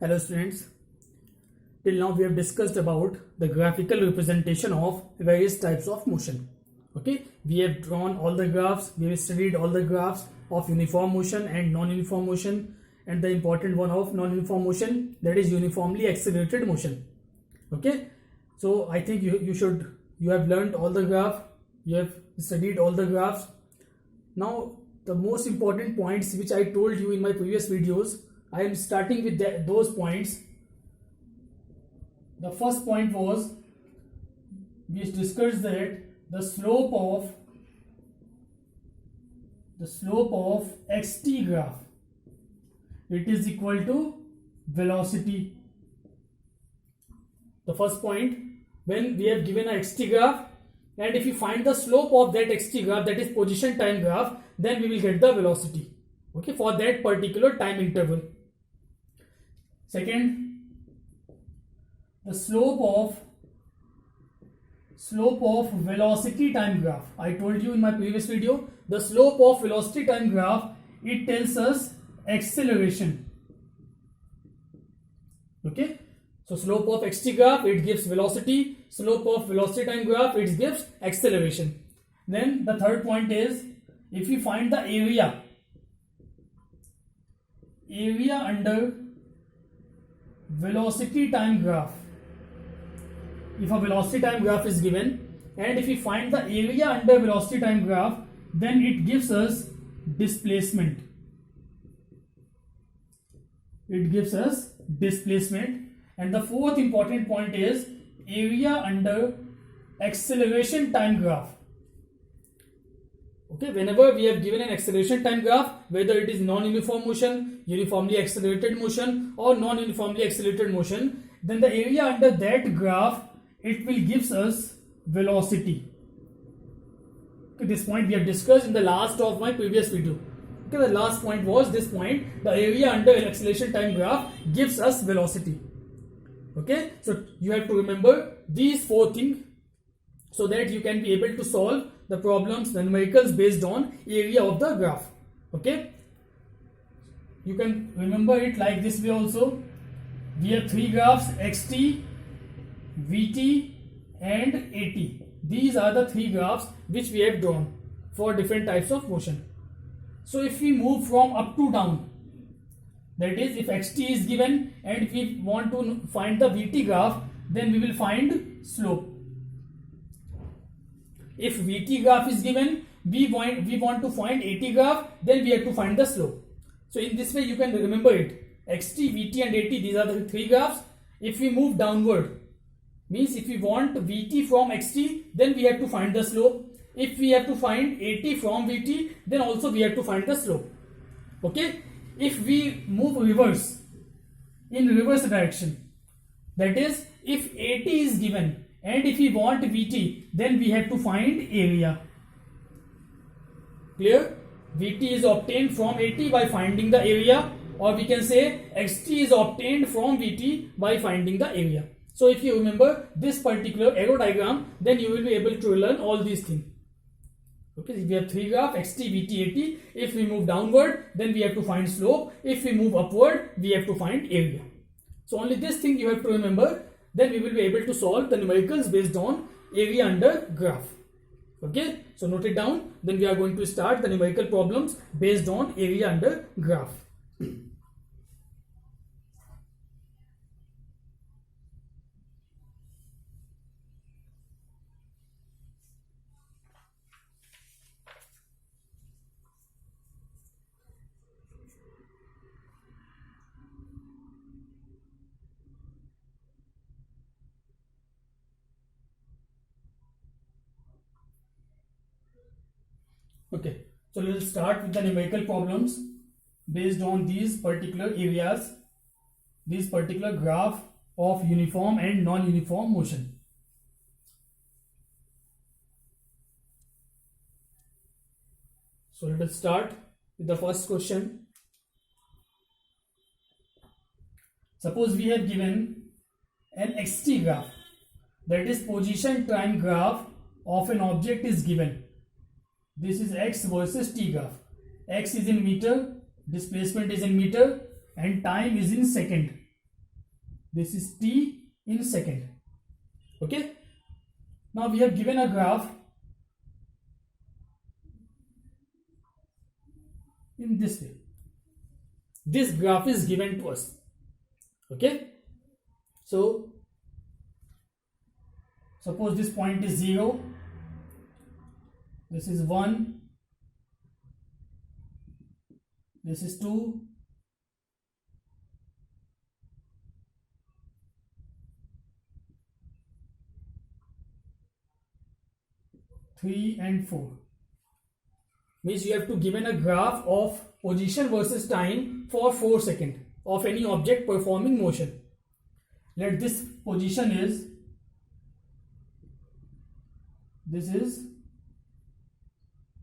Hello students, till now we have discussed about the graphical representation of various types of motion. Okay, we have drawn all the graphs, we have studied all the graphs of uniform motion and non-uniform motion, and the important one of non-uniform motion, that is uniformly accelerated motion. Okay, so I think you have learned all the graph, you have studied all the graphs. Now the most important points which I told you in my previous videos, I am starting with those points. The first point was, we discussed that the slope of xt graph, it is equal to velocity. The first point, when we have given a xt graph, and if you find the slope of that xt graph, that is position time graph, then we will get the velocity, okay, for that particular time interval. Second, the slope of velocity time graph. I told you in my previous video, the slope of velocity time graph, it tells us acceleration. Okay, so slope of xt graph, it gives velocity. Slope of velocity time graph, it gives acceleration. Then the third point is, if we find the area under velocity time graph, if a velocity time graph is given, and if we find the area under velocity time graph, then it gives us displacement. It gives us displacement. And the fourth important point is area under acceleration time graph. Okay, whenever we have given an acceleration time graph, whether it is non-uniform motion, uniformly accelerated motion, or non-uniformly accelerated motion, then the area under that graph, it will gives us velocity. Okay, this point we have discussed in the last of my previous video. Okay, the last point was this point, the area under an acceleration time graph gives us velocity. Okay, so you have to remember these four things so that you can be able to solve the problems, the numericals based on area of the graph. Okay, you can remember it like this way also. We have three graphs, xt, vt and at. These are the three graphs which we have drawn for different types of motion. So if we move from up to down, that is, if xt is given and if we want to find the vt graph, then we will find slope. If vt graph is given, we want to find at graph, then we have to find the slope. So in this way you can remember it. xt, vt and at, these are the three graphs. If we move downward, means if we want vt from xt, then we have to find the slope. If we have to find at from vt, then also we have to find the slope. Okay, if we move reverse, in reverse direction, that is, if at is given and if we want vt, then we have to find area. Clear? Vt is obtained from at by finding the area, or we can say xt is obtained from vt by finding the area. So if you remember this particular arrow diagram, then you will be able to learn all these things. Okay, we have three graphs, xt, vt, at. If we move downward, then we have to find slope. If we move upward, we have to find area. So only this thing you have to remember, then we will be able to solve the numericals based on area under graph. Okay, so note it down. Then we are going to start the numerical problems based on area under graph. Okay, so we will start with the numerical problems based on these particular areas, this particular graph of uniform and non-uniform motion. So let us start with the first question. Suppose we have given an xt graph, that is position time graph of an object is given. This is x versus t graph. X is in meter, displacement is in meter, and time is in second. This is t in second. Okay. Now we have given a graph in this way. This graph is given to us. Okay. So suppose this point is 0. This is 1. This is 2. Three and 4. Means you have to given a graph of position versus time for 4 seconds of any object performing motion. Let this position is, this is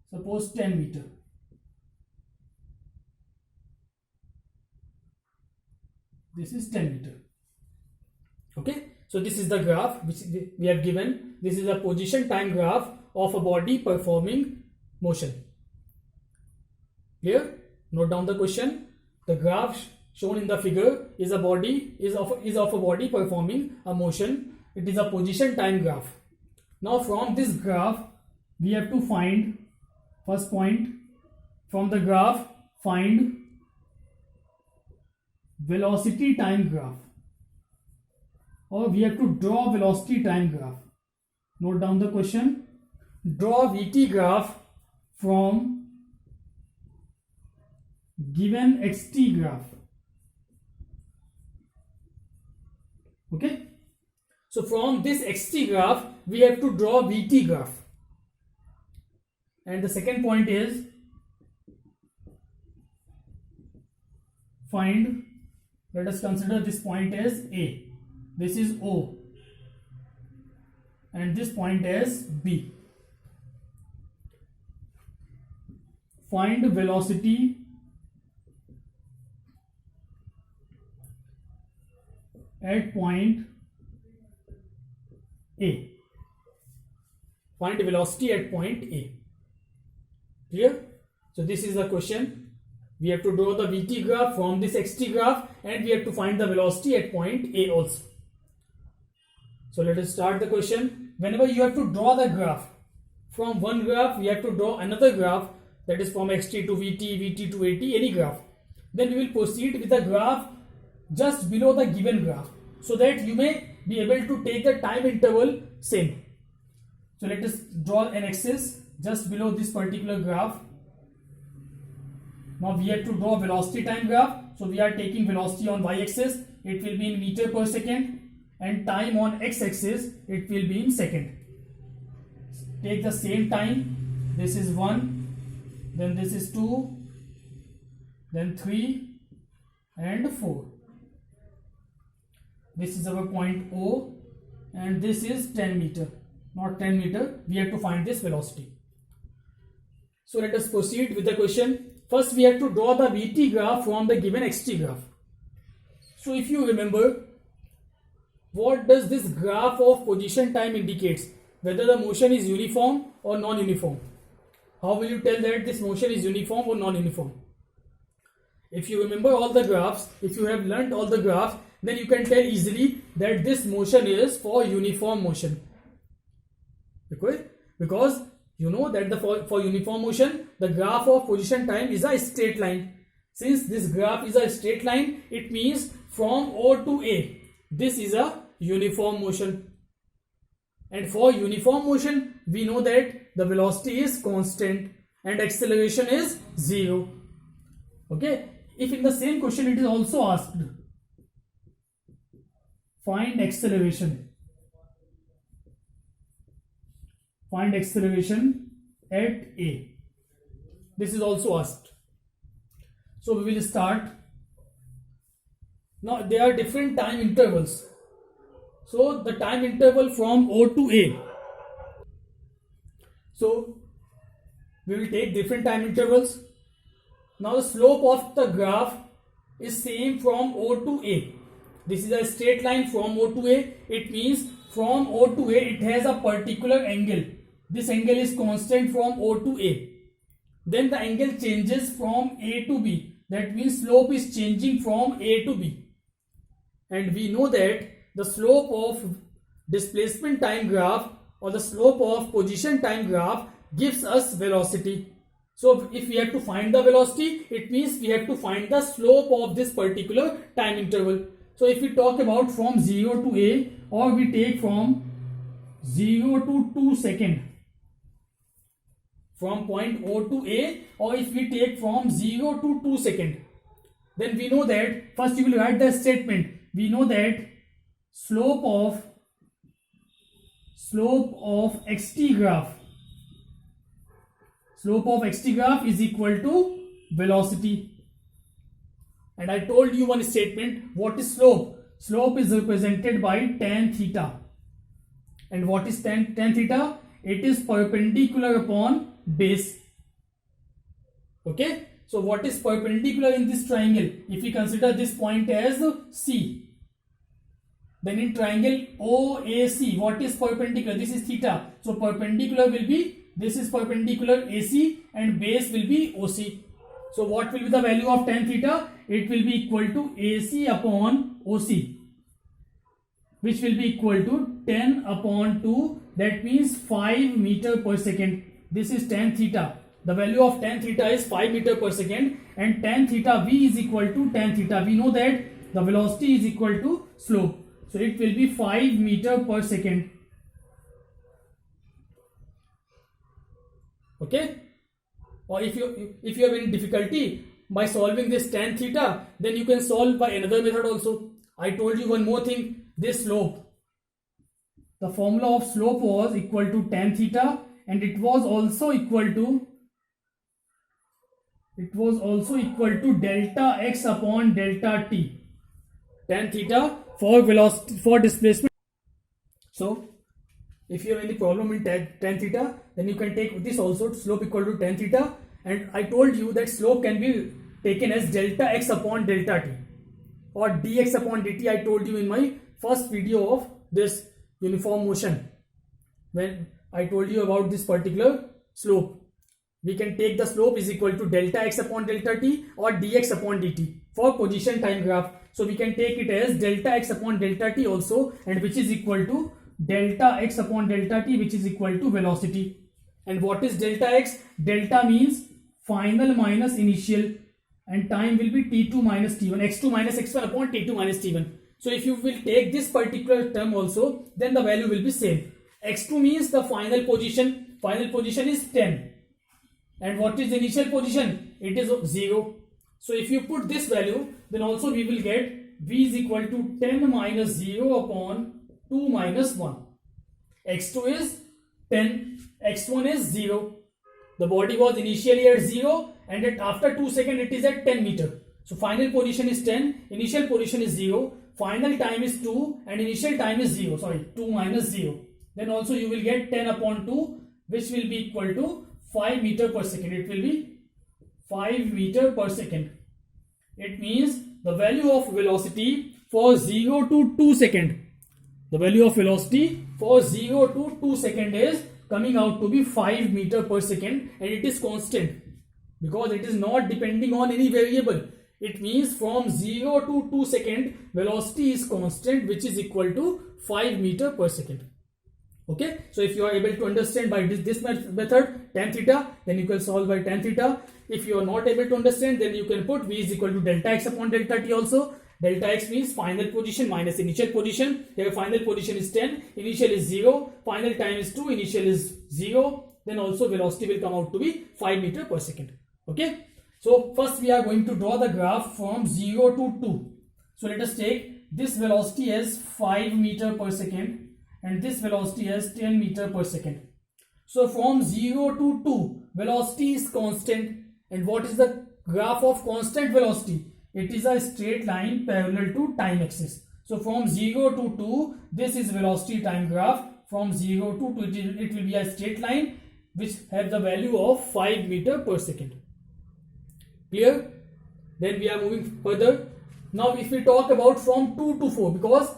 suppose 10 meter. This is 10 meter. Okay. So this is the graph which we have given. This is a position time graph of a body performing motion. Clear? Note down the question. The graph shown in the figure is a body is of a body performing a motion. It is a position time graph. Now from this graph we have to find, first point, from the graph find velocity time graph, or we have to draw velocity time graph. Note down the question. Draw VT graph from given XT graph. Okay. So from this XT graph we have to draw VT graph. And the second point is find, let us consider this point as A. This is O. And this point as B. Find velocity at point A. Find velocity at point A. Clear? So this is the question. We have to draw the VT graph from this XT graph, and we have to find the velocity at point A also. So let us start the question. Whenever you have to draw the graph, from one graph we have to draw another graph, that is from XT to VT, VT to AT, any graph. Then we will proceed with the graph just below the given graph, so that you may be able to take the time interval same. So let us draw an axis just below this particular graph. Now we have to draw velocity time graph. So we are taking velocity on y-axis, it will be in meter per second, and time on x-axis, it will be in second. Take the same time. This is 1, then this is 2, then 3 and 4. This is our point O, and this is 10 meter, not 10 meter. We have to find this velocity. So let us proceed with the question. First we have to draw the VT graph from the given XT graph. So if you remember, what does this graph of position time indicates? Whether the motion is uniform or non-uniform. How will you tell that this motion is uniform or non-uniform? If you remember all the graphs, if you have learnt all the graphs, then you can tell easily that this motion is for uniform motion. Because you know that for uniform motion, the graph of position time is a straight line. Since this graph is a straight line, it means from O to A, this is a uniform motion. And for uniform motion, we know that the velocity is constant and acceleration is 0. Okay. If in the same question it is also asked, find acceleration. Find acceleration at A. This is also asked. So we will start. Now there are different time intervals. So the time interval from O to A. So we will take different time intervals. Now the slope of the graph is same from O to A. This is a straight line from O to A. It means from O to A it has a particular angle. This angle is constant from O to A. Then the angle changes from A to B. That means slope is changing from A to B. and we know that the slope of displacement time graph or the slope of position time graph gives us velocity. So if we have to find the velocity, it means we have to find the slope of this particular time interval. So if we talk about from 0 to a, or we take from 0 to 2 second, from point O to A, or if we take from 0 to 2 second, then we know that first you will write the statement. We know that slope of xt graph is equal to velocity. And I told you one statement. What is slope? Slope is represented by tan theta. And what is tan theta? It is perpendicular upon base. Okay. So what is perpendicular in this triangle? If we consider this point as C, then in triangle OAC, what is perpendicular? This is theta. So perpendicular will be, this is perpendicular AC and base will be OC. So what will be the value of tan theta? It will be equal to AC upon OC, which will be equal to 10 upon 2. That means 5 meter per second. This is tan theta. The value of tan theta is 5 meter per second, and tan theta V is equal to tan theta. We know that the velocity is equal to slope. So it will be 5 meter per second. Okay. Or if you have any difficulty by solving this tan theta, then you can solve by another method also. I told you one more thing. This slope. The formula of slope was equal to tan theta, and it was also equal to delta x upon delta t. Tan theta for velocity, for displacement. So if you have any problem in tan theta, then you can take this also, slope equal to tan theta. And I told you that slope can be taken as delta x upon delta t, or dx upon dt. I told you in my first video of this uniform motion, when I told you about this particular slope. We can take the slope is equal to delta x upon delta t or dx upon dt for position time graph. So we can take it as delta x upon delta t also, and which is equal to delta x upon delta t, which is equal to velocity. And what is delta x? Delta means final minus initial, and time will be t2 minus t1, x2 minus x1 upon t2 minus t1. So if you will take this particular term also, then the value will be same. x2 means the final position. Final position is 10. And what is the initial position? It is 0. So if you put this value, then also we will get v is equal to 10 minus 0 upon 2 minus 1. x2 is 10, x1 is 0. The body was initially at 0, and after 2 seconds it is at 10 meter. So final position is 10, initial position is 0, final time is 2, and initial time is 0. Sorry, 2 minus 0. Then also you will get 10 upon 2, which will be equal to 5 meter per second. It will be 5 meter per second. It means the value of velocity for 0 to 2 second. The value of velocity for 0 to 2 second is coming out to be 5 meter per second, and it is constant because it is not depending on any variable. It means from 0 to 2 second velocity is constant, which is equal to 5 meter per second. Okay, so if you are able to understand by this method tan theta, then you can solve by tan theta. If you are not able to understand, then you can put v is equal to delta x upon delta t also. Delta x means final position minus initial position. Here final position is 10, initial is 0, final time is 2, initial is 0. Then also velocity will come out to be 5 meter per second. Okay, so first we are going to draw the graph from 0 to 2. So let us take this velocity as 5 meter per second, and this velocity as 10 meter per second. So from 0 to 2, velocity is constant. And what is the graph of constant velocity? It is a straight line parallel to time axis. So from 0 to 2, this is velocity time graph. From 0 to 2, it will be a straight line which have the value of 5 meter per second. Clear? Then we are moving further. Now if we talk about from 2 to 4, because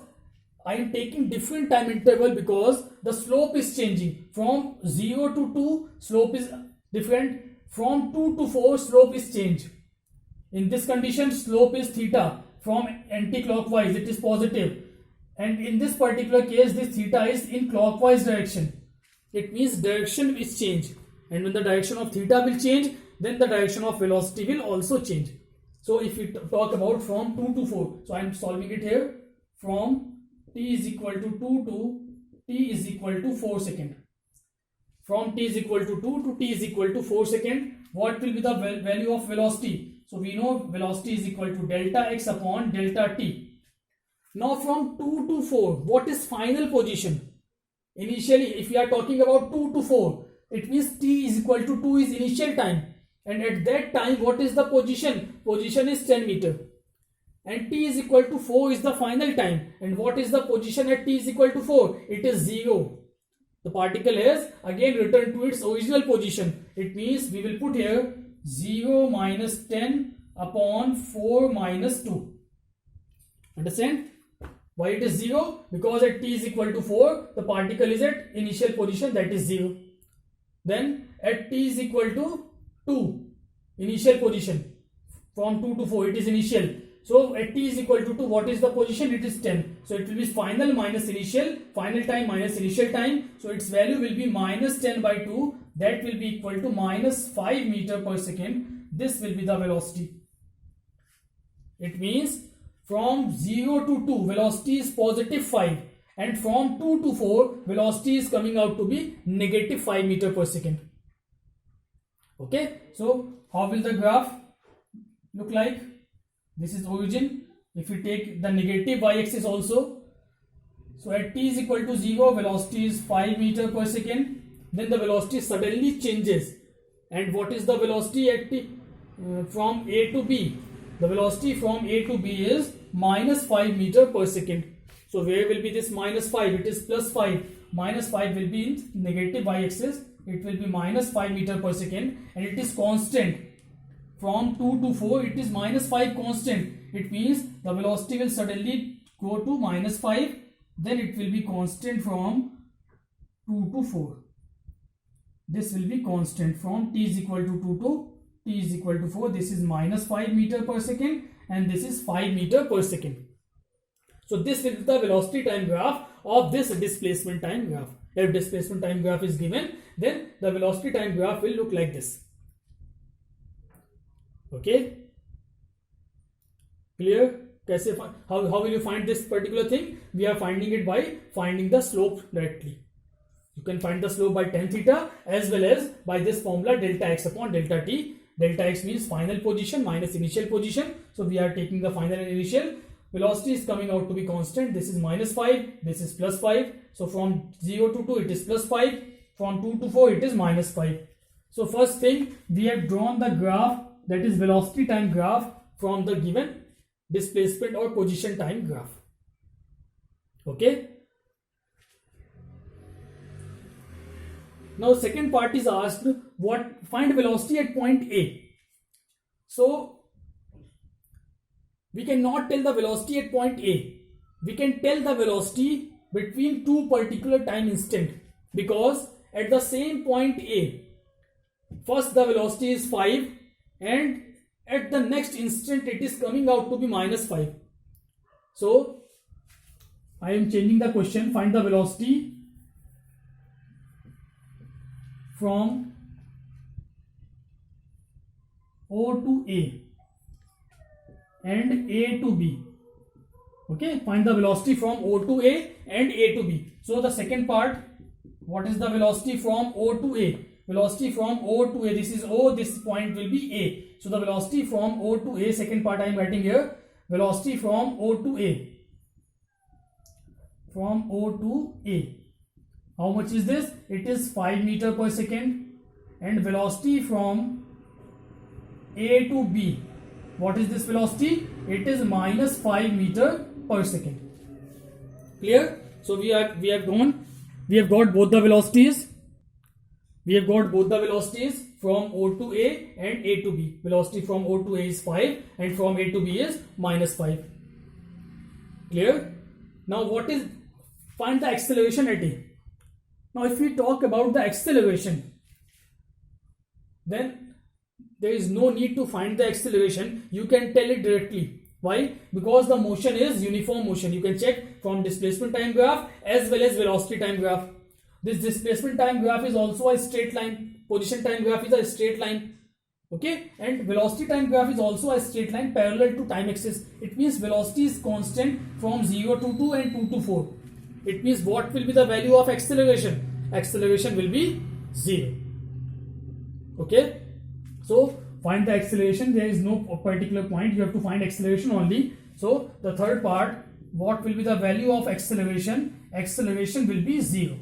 I am taking different time interval because the slope is changing. From 0 to 2, slope is different. From 2 to 4, slope is changed. In this condition, slope is theta. from anti-clockwise, it is positive. And in this particular case, this theta is in clockwise direction. It means direction is change. And when the direction of theta will change, then the direction of velocity will also change. So if we talk about from 2 to 4, so I am solving it here. From t is equal to 2 to t is equal to 4 second. From t is equal to 2 to t is equal to 4 second, what will be the value of velocity? So we know velocity is equal to delta x upon delta t. Now from 2 to 4, what is final position? Initially, if we are talking about 2 to 4, it means t is equal to 2 is initial time. And at that time, what is the position? Position is 10 meter. And t is equal to 4 is the final time. And what is the position at t is equal to 4? It is 0. The particle has again returned to its original position. It means we will put here 0 minus 10 upon 4 minus 2. Understand? Why it is 0? Because at t is equal to 4, the particle is at initial position, that is 0. Then at t is equal to 2, initial position, from 2 to 4, it is initial. So at t is equal to 2, what is the position? It is 10. So it will be final minus initial, final time minus initial time. So its value will be minus 10 by 2. That will be equal to minus 5 meter per second. This will be the velocity. It means from 0 to 2, velocity is positive 5. And from 2 to 4, velocity is coming out to be negative 5 meter per second. Okay. So how will the graph look like? This is origin. If we take the negative y-axis also, so at t is equal to 0, velocity is 5 meter per second. Then the velocity suddenly changes. And what is the velocity at t? From A to B? The velocity from A to B is minus 5 meter per second. So where will be this minus 5? It is plus 5. Minus 5 will be in negative y-axis. It will be minus 5 meter per second. And it is constant. From 2 to 4, it is minus 5 constant. It means the velocity will suddenly go to minus 5. Then it will be constant from 2 to 4. This will be constant from t is equal to 2 to t is equal to 4. This is minus 5 meter per second. And this is 5 meter per second. So this will be the velocity time graph of this displacement time graph. If displacement time graph is given, then the velocity time graph will look like this. Okay, clear? How will you find this particular thing? We are finding it by finding the slope directly. You can find the slope by tan theta as well as by this formula delta x upon delta t. Delta x means final position minus initial position. So we are taking the final and initial. Velocity is coming out to be constant. This is minus 5. This is plus 5. So from 0 to 2 it is plus 5. From 2 to 4 it is minus 5. So first thing, we have drawn the graph, that is velocity time graph, from the given displacement or position time graph. Okay. Now second part is asked, find velocity at point A. So we cannot tell the velocity at point A. We can tell the velocity between two particular time instant, because at the same point A, first the velocity is 5 and at the next instant it is coming out to be minus 5. So I am changing the question. Find the velocity from O to A and A to B. Okay, find the velocity from O to A and A to B. So the second part, what is the velocity from O to A? Velocity from O to A, this is O, this point will be A. So the velocity from O to A, second part I am writing here, velocity from O to A. From O to A. How much is this? It is 5 meter per second. And velocity from A to B. What is this velocity? It is minus 5 meter per second. Clear? So we have got both the velocities. We have got both the velocities from O to A and A to B. Velocity from O to A is 5 and from A to B is minus 5. Clear? Now find the acceleration at A. Now if we talk about the acceleration, then there is no need to find the acceleration. You can tell it directly. Why? Because the motion is uniform motion. You can check from displacement time graph as well as velocity time graph. This displacement time graph is also a straight line. Position time graph is a straight line. Okay, and velocity time graph is also a straight line parallel to time axis. It means velocity is constant from 0 to 2 and 2 to 4. It means what will be the value of acceleration? Acceleration will be 0. Okay, so find the acceleration. There is no particular point. You have to find acceleration only. So the third part, what will be the value of acceleration? Acceleration will be 0.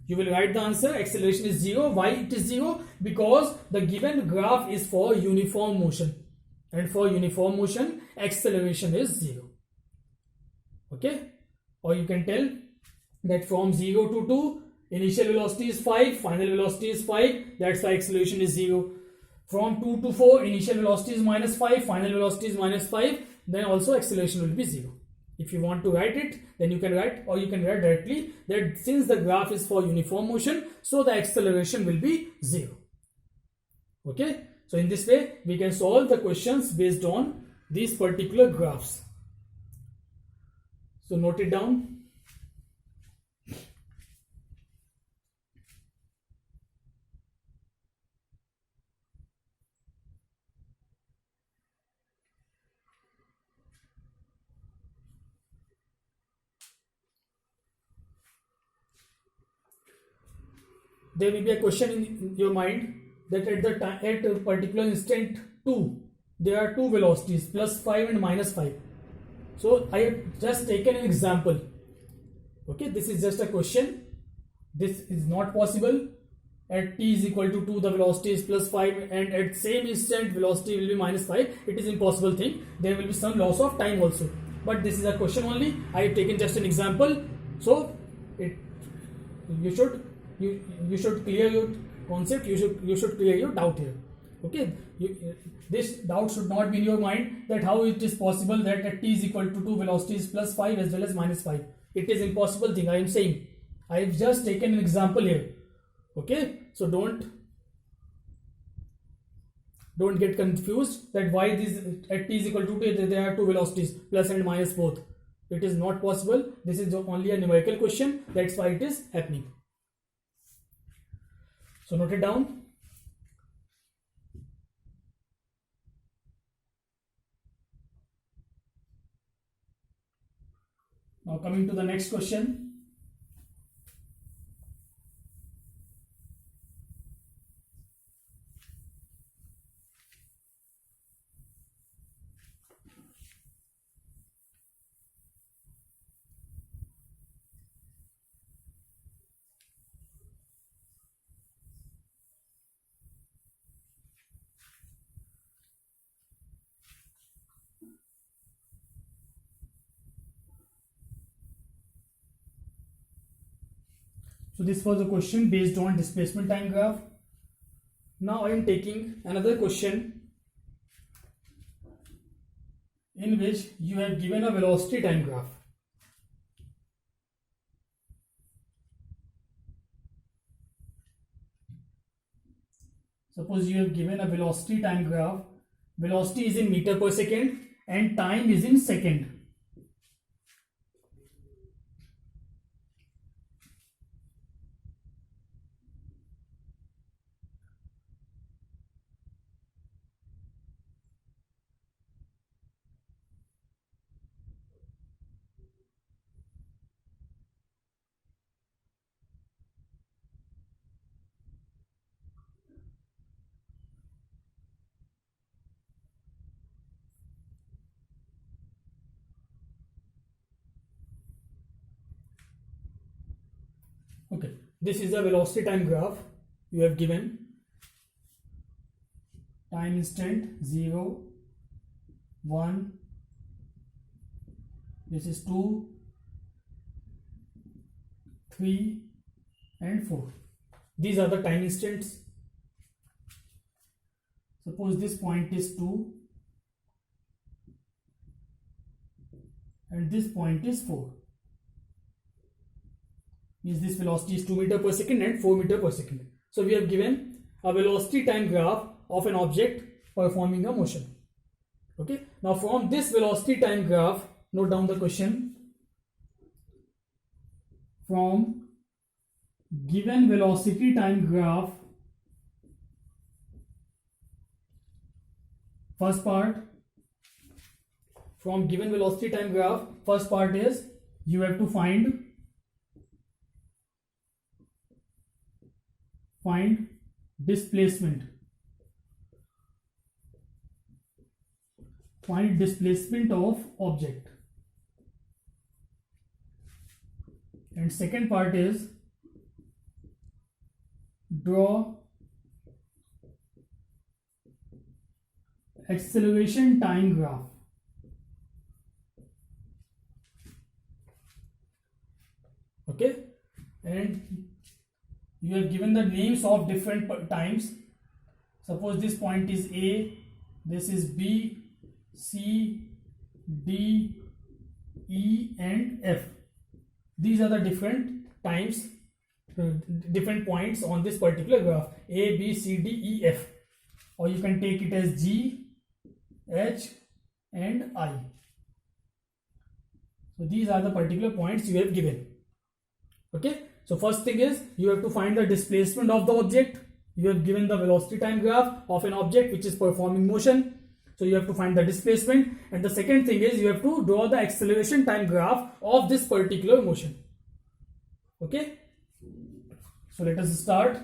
You will write the answer. Acceleration is 0. Why it is 0? Because the given graph is for uniform motion, and for uniform motion acceleration is 0. Okay, or you can tell that from 0 to 2 initial velocity is 5, final velocity is 5, that's why acceleration is 0. From 2 to 4 initial velocity is -5, final velocity is -5, then also acceleration will be 0. If you want to write it, then you can write, or you can write directly that since the graph is for uniform motion, so the acceleration will be 0. Okay, so in this way we can solve the questions based on these particular graphs. So note it down. There will be a question in your mind that at a particular instant 2, there are two velocities, +5 and -5. So I have just taken an example. Okay, this is just a question. This is not possible. At t is equal to 2, the velocity is +5, and at same instant velocity will be -5. It is impossible thing. There will be some loss of time also. But this is a question only. I have taken just an example. So you should clear your concept. You should clear your doubt here. Okay, this doubt should not be in your mind that how it is possible that at t is equal to 2 velocity is +5 as well as -5. It is impossible thing. I am saying. I have just taken an example here. Okay, so don't get confused that why this at t is equal to 2 there are two velocities, plus and minus both. It is not possible. This is only a numerical question. That's why it is happening. So note it down. Now coming to the next question. So this was a question based on displacement time graph. Now I am taking another question in which you have given a velocity time graph. Suppose you have given a velocity time graph. Velocity is in meter per second and time is in second. Okay, this is a velocity time graph. You have given time instant 0, 1, this is 2, 3 and 4. These are the time instants. Suppose this point is 2 and this point is 4. Means this velocity is 2 meter per second and 4 meter per second. So we have given a velocity time graph of an object performing a motion. Okay, now from this velocity time graph, note down the question. From given velocity time graph, first part, from given velocity time graph, first part is you have to find displacement. Find displacement of object. And second part is draw acceleration time graph. Okay, and you have given the names of different times. Suppose this point is A, this is B, C, D, E and F. These are the different times, different points on this particular graph, A, B, C, D, E, F, or you can take it as G, H and I. So these are the particular points you have given. Okay, so first thing is you have to find the displacement of the object. You have given the velocity time graph of an object which is performing motion. So you have to find the displacement, and the second thing is you have to draw the acceleration time graph of this particular motion. Okay, so let us start.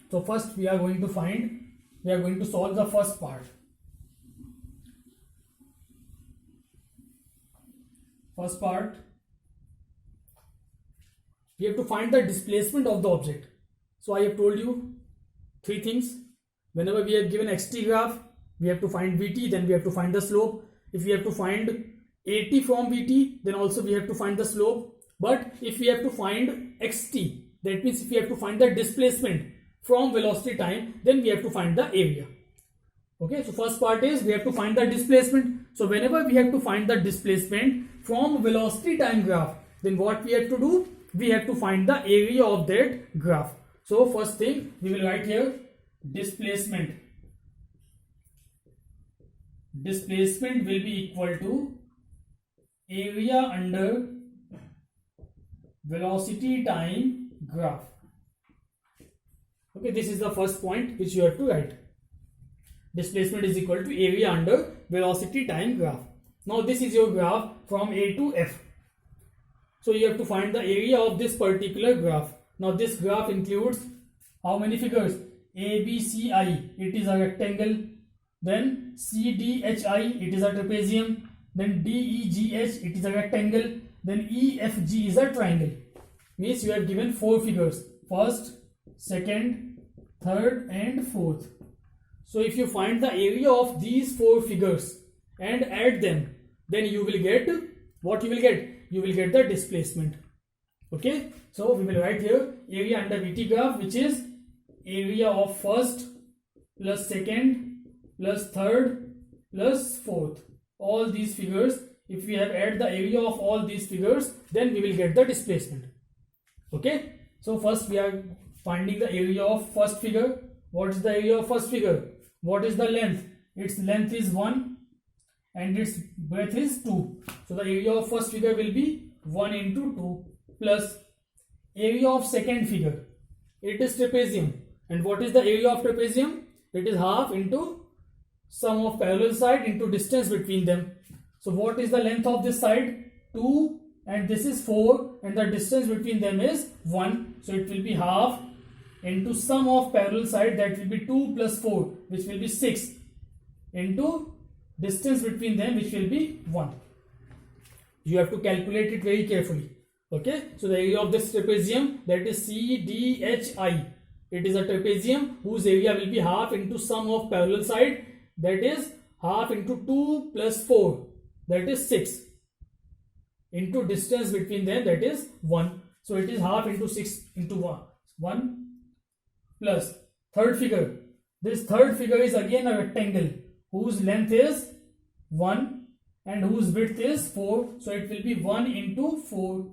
So first we are going to solve the first part. First part, we have to find the displacement of the object. So I have told you three things. Whenever we have given xt graph, we have to find vt, then we have to find the slope. If we have to find at from vt, then also we have to find the slope. But if we have to find xt, that means if we have to find the displacement from velocity time, then we have to find the area. Okay, so first part is we have to find the displacement. So whenever we have to find the displacement from velocity time graph, then what we have to do? We have to find the area of that graph. So first thing we will write here, displacement. Displacement will be equal to area under velocity time graph. Okay, this is the first point which you have to write. Displacement is equal to area under velocity time graph. Now this is your graph from A to F. So you have to find the area of this particular graph. Now this graph includes how many figures? A, B, C, I, it is a rectangle. Then C, D, H, I, it is a trapezium. Then D, E, G, H, it is a rectangle. Then E, F, G is a triangle. Means you have given 4 figures. First, second, third and fourth. So if you find the area of these 4 figures and add them, then you will get what you will get? You will get the displacement. Okay, so we will write here area under VT graph, which is area of first plus second plus third plus fourth. All these figures, if we have add the area of all these figures, then we will get the displacement. Okay, so first we are finding the area of first figure. What is the area of first figure? What is the length? Its length is 1 and its breadth is 2. So the area of first figure will be 1 into 2 plus area of second figure. It is trapezium. And what is the area of trapezium? It is half into sum of parallel side into distance between them. So what is the length of this side? 2 and this is 4 and the distance between them is 1. So it will be half into sum of parallel side, that will be 2 plus 4, which will be 6, into distance between them, which will be 1. You have to calculate it very carefully. Okay, so the area of this trapezium, that is CDHI. It is a trapezium whose area will be half into sum of parallel side, that is half into 2 plus 4, that is 6, into distance between them, that is 1. So it is half into 6 into 1 plus third figure. This third figure is again a rectangle whose length is 1 and whose width is 4. So it will be 1 into 4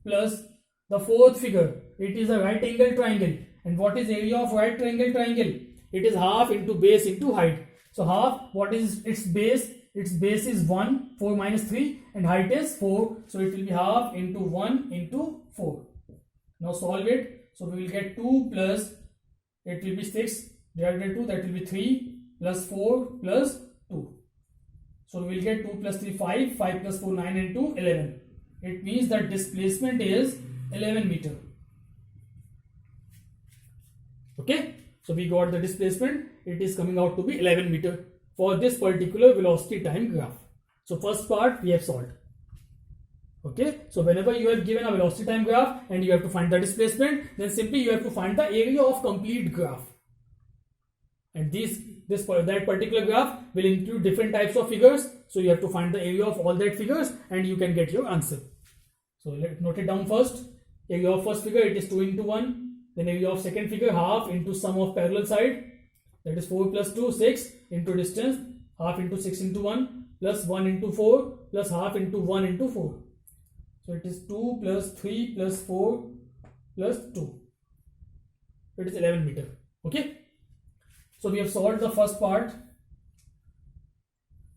plus the fourth figure. It is a right angle triangle. And what is area of right angle triangle? It is half into base into height. So half, what is its base? Its base is 1, 4 minus 3, and height is 4. So it will be half into 1 into 4. Now solve it. So we will get 2 plus, it will be 6 divided by 2, that will be 3 plus 4 plus 2. So we will get 2 plus 3, 5, 5 plus 4, 9 and 2, 11. It means that displacement is 11 meter. Okay. So we got the displacement. It is coming out to be 11 meter for this particular velocity time graph. So first part we have solved. Okay. So whenever you have given a velocity time graph and you have to find the displacement, then simply you have to find the area of complete graph. And that particular graph will include different types of figures. So you have to find the area of all that figures and you can get your answer. So let's note it down first. Area of first figure, it is 2 into 1. Then area of second figure, half into sum of parallel side, that is 4 plus 2, 6 into distance, half into 6 into 1 plus 1 into 4 plus half into 1 into 4. So it is 2 plus 3 plus 4 plus 2. It is 11 meter. Okay. So we have solved the first part.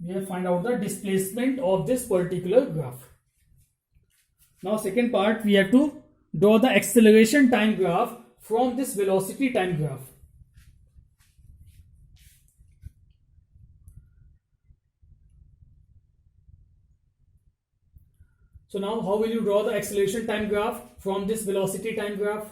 We have found out the displacement of this particular graph. Now second part, we have to draw the acceleration time graph from this velocity time graph. So now how will you draw the acceleration time graph from this velocity time graph?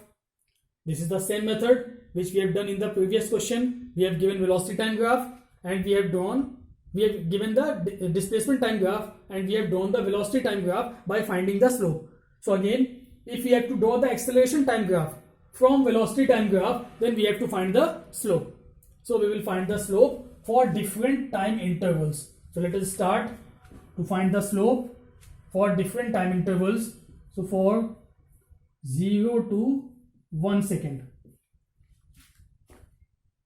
This is the same method which we have done in the previous question. We have given velocity time graph and we have given the displacement time graph and we have drawn the velocity time graph by finding the slope. So again, if we have to draw the acceleration time graph from velocity time graph, then we have to find the slope. So we will find the slope for different time intervals. So let us start to find the slope for different time intervals. So for 0 to 1 second.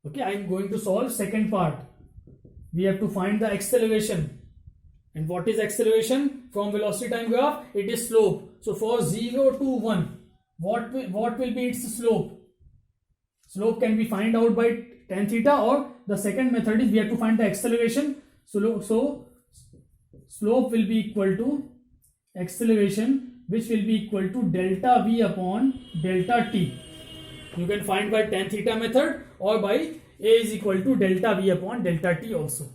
Okay, I am going to solve second part. We have to find the acceleration. And what is acceleration? From velocity time graph, it is slope. So for 0 to 1, what will be its slope? Slope can be found out by tan theta, or the second method is we have to find the acceleration. So slope will be equal to acceleration, which will be equal to delta v upon delta t. You can find by tan theta method or by a is equal to delta v upon delta t also.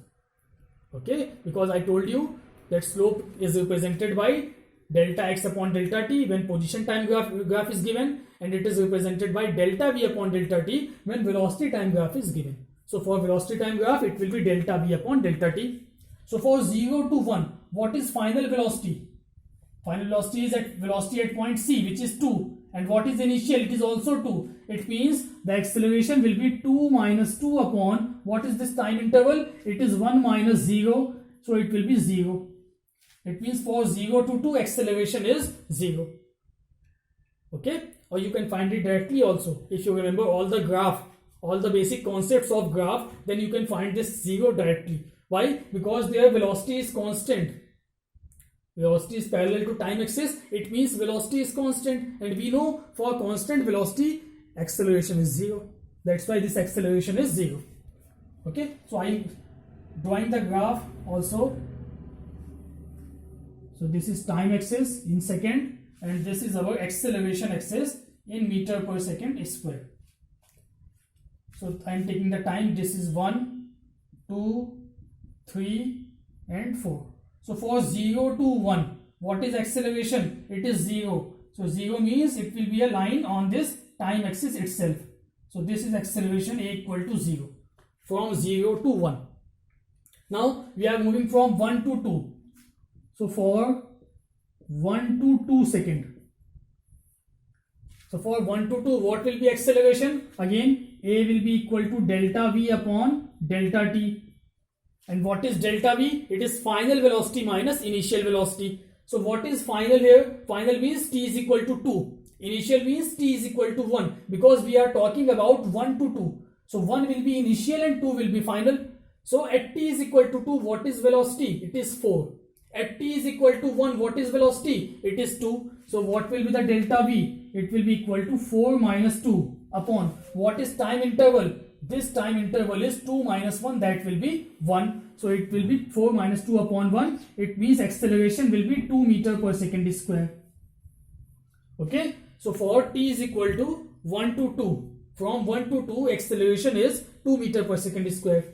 Okay, because I told you that slope is represented by delta x upon delta t when position time graph is given, and it is represented by delta v upon delta t when velocity time graph is given. So for velocity time graph, it will be delta v upon delta t. So for 0 to 1, what is final velocity? Final velocity is at velocity at point C, which is 2. And what is initial? It is also 2. It means the acceleration will be 2 minus 2 upon, what is this time interval? It is 1 minus 0. So it will be 0. It means for 0 to 2, acceleration is 0. Okay. Or you can find it directly also. If you remember all the graph, all the basic concepts of graph, then you can find this 0 directly. Why? Because their velocity is constant. Velocity is parallel to time axis. It means velocity is constant, and we know for constant velocity acceleration is 0. That's why this acceleration is 0. Okay. So I am drawing the graph also. So this is time axis in second, and this is our acceleration axis in meter per second square. So I am taking the time. This is 1, 2, 3 and 4. So for 0 to 1, what is acceleration? It is 0. So 0 means it will be a line on this time axis itself. So this is acceleration A equal to 0 from 0 to 1. Now we are moving from 1 to 2. So for 1 to 2 second. So for 1 to 2, what will be acceleration? Again, A will be equal to delta V upon delta T. And what is delta V? It is final velocity minus initial velocity. So what is final here? Final means t is equal to 2. Initial means t is equal to 1. Because we are talking about 1 to 2. So 1 will be initial and 2 will be final. So at t is equal to 2, what is velocity? It is 4. At t is equal to 1, what is velocity? It is 2. So what will be the delta V? It will be equal to 4 minus 2 upon what is time interval? this time interval is 2 minus 1, that will be 1. So it will be 4 minus 2 upon 1. It means acceleration will be 2 meter per second square. Okay. So for t is equal to 1 to 2. From 1 to 2, acceleration is 2 meter per second square.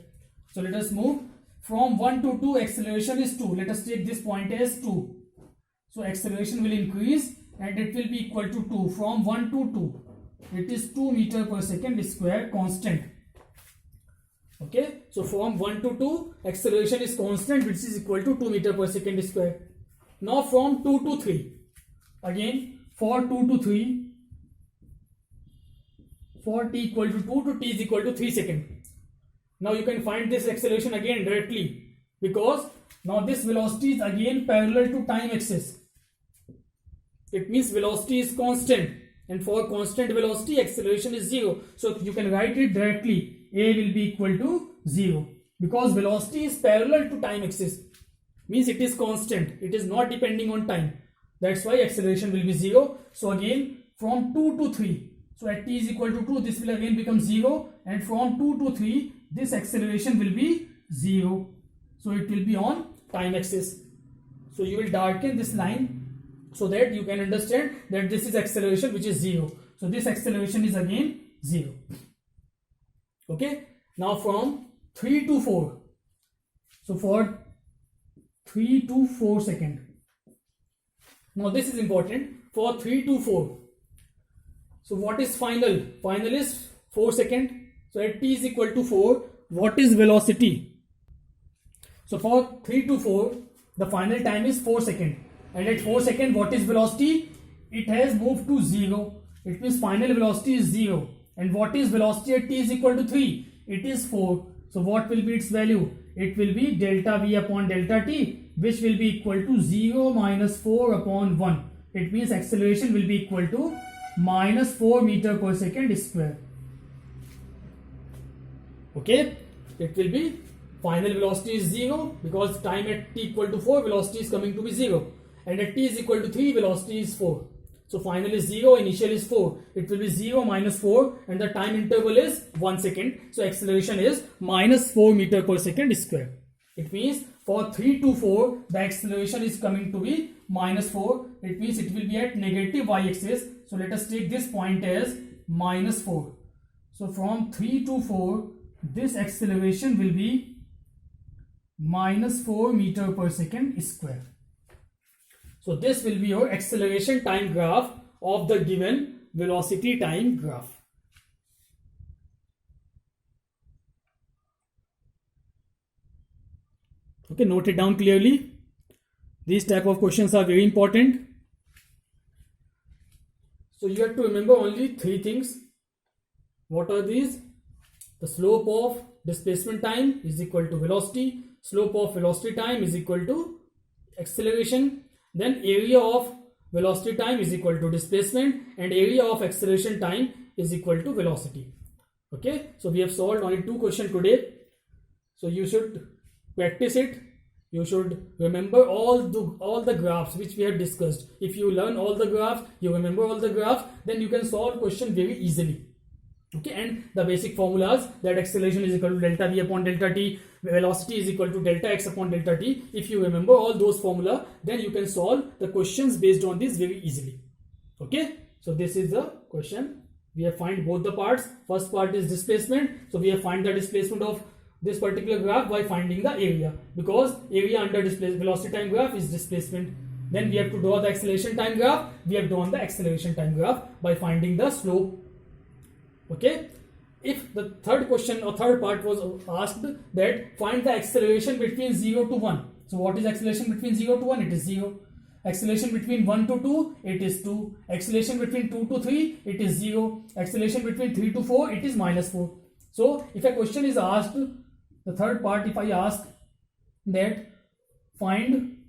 So let us move. From 1 to 2, acceleration is 2. Let us take this point as 2. So acceleration will increase and it will be equal to 2. From 1 to 2, it is 2 meter per second square constant. Okay. So from 1 to 2, acceleration is constant, which is equal to 2 meter per second square. Now from 2 to 3, again for 2 to 3, for t equal to 2 to t is equal to 3 seconds. Now you can find this acceleration again directly, because now this velocity is again parallel to time axis. It means velocity is constant, and for constant velocity acceleration is 0. So you can write it directly. A will be equal to 0, because velocity is parallel to time axis, means it is constant. It is not depending on time. That's why acceleration will be 0. So again from 2 to 3, so at t is equal to 2, this will again become 0, and from 2 to 3, this acceleration will be 0. So it will be on time axis. So you will darken this line so that you can understand that this is acceleration which is 0. So this acceleration is again 0. Okay. Now from 3 to 4. So for 3 to 4 second. Now this is important. For 3 to 4. So what is final? Final is 4 second. So at t is equal to 4, what is velocity? So for 3 to 4, the final time is 4 second. And at 4 second, what is velocity? It has moved to 0. It means final velocity is 0. And what is velocity at t is equal to 3? It is 4. So what will be its value? It will be delta v upon delta t, which will be equal to 0 minus 4 upon 1. It means acceleration will be equal to minus 4 meter per second square. Okay. It will be final velocity is 0, because time at t equal to 4, velocity is coming to be 0. And at t is equal to 3, velocity is 4. So final is 0, initial is 4. It will be 0 minus 4, and the time interval is 1 second. So acceleration is minus 4 meter per second square. It means for 3 to 4, the acceleration is coming to be minus 4. It means it will be at negative y-axis. So let us take this point as minus 4. So from 3 to 4, this acceleration will be minus 4 meter per second square. So this will be your acceleration time graph of the given velocity time graph. Okay, note it down clearly. These type of questions are very important. So you have to remember only 3 things. What are these? The slope of displacement time is equal to velocity. Slope of velocity time is equal to acceleration. Then area of velocity time is equal to displacement, and area of acceleration time is equal to velocity. Okay, so we have solved only 2 questions today. So you should practice it. You should remember all the graphs which we have discussed. If you learn all the graphs, you remember all the graphs, then you can solve question very easily. Okay, and the basic formulas, that acceleration is equal to delta v upon delta t, velocity is equal to delta x upon delta t. If you remember all those formula, then you can solve the questions based on this very easily. Okay, so this is the question. We have find both the parts. First part is displacement. So we have find the displacement of this particular graph by finding the area, because area under velocity time graph is displacement. Then we have to draw the acceleration time graph. We have drawn the acceleration time graph by finding the slope. Okay, if the third question or third part was asked that find the acceleration between 0 to 1. So what is acceleration between 0 to 1? It is 0. Acceleration between 1 to 2, it is 2. Acceleration between 2 to 3, it is 0. Acceleration between 3 to 4, it is minus 4. So if a question is asked, the third part, if I ask that find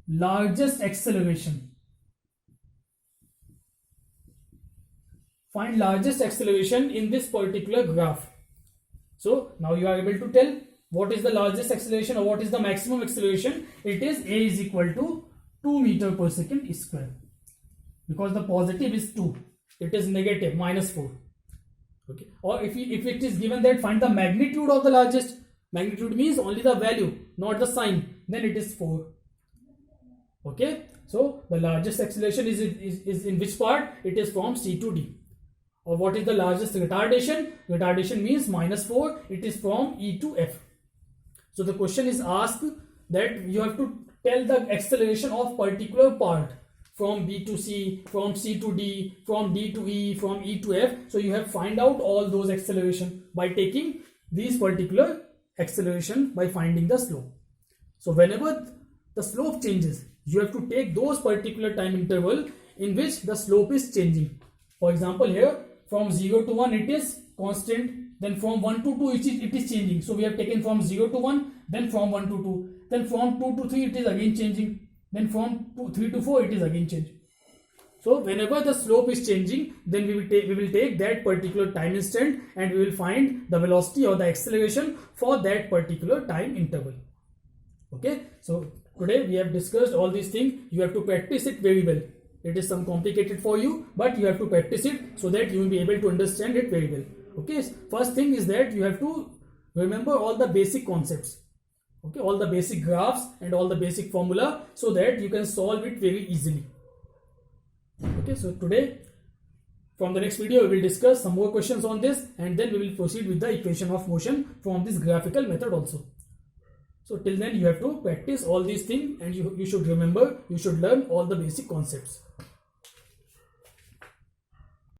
largest acceleration, find largest acceleration in this particular graph. So now you are able to tell what is the largest acceleration or what is the maximum acceleration. It is a is equal to 2 meter per second square, because the positive is 2, it is negative minus 4. Okay, or if it is given that find the magnitude of the largest, magnitude means only the value, not the sign, then it is 4. Okay, so the largest acceleration is in which part? It is from C to D. Or what is the largest retardation? Retardation means -4, it is from E to F. So the question is asked that you have to tell the acceleration of particular part from B to C, from C to D, from D to E, from E to F. So you have find out all those acceleration by taking these particular acceleration by finding the slope. So whenever the slope changes, you have to take those particular time interval in which the slope is changing. For example, here from 0 to 1 it is constant, then from 1 to 2 it is changing. So we have taken from 0 to 1, then from 1 to 2, then from 2 to 3 it is again changing, then from 3 to 4 it is again changing. So whenever the slope is changing, then we will take that particular time instant and we will find the velocity or the acceleration for that particular time interval. Okay, so today we have discussed all these things. You have to practice it very well. It is some complicated for you, but you have to practice it so that you will be able to understand it very well. Okay, first thing is that you have to remember all the basic concepts. Okay, all the basic graphs and all the basic formula so that you can solve it very easily. Okay, so today from the next video we will discuss some more questions on this, and then we will proceed with the equation of motion from this graphical method also. So till then you have to practice all these things, and you should remember, you should learn all the basic concepts.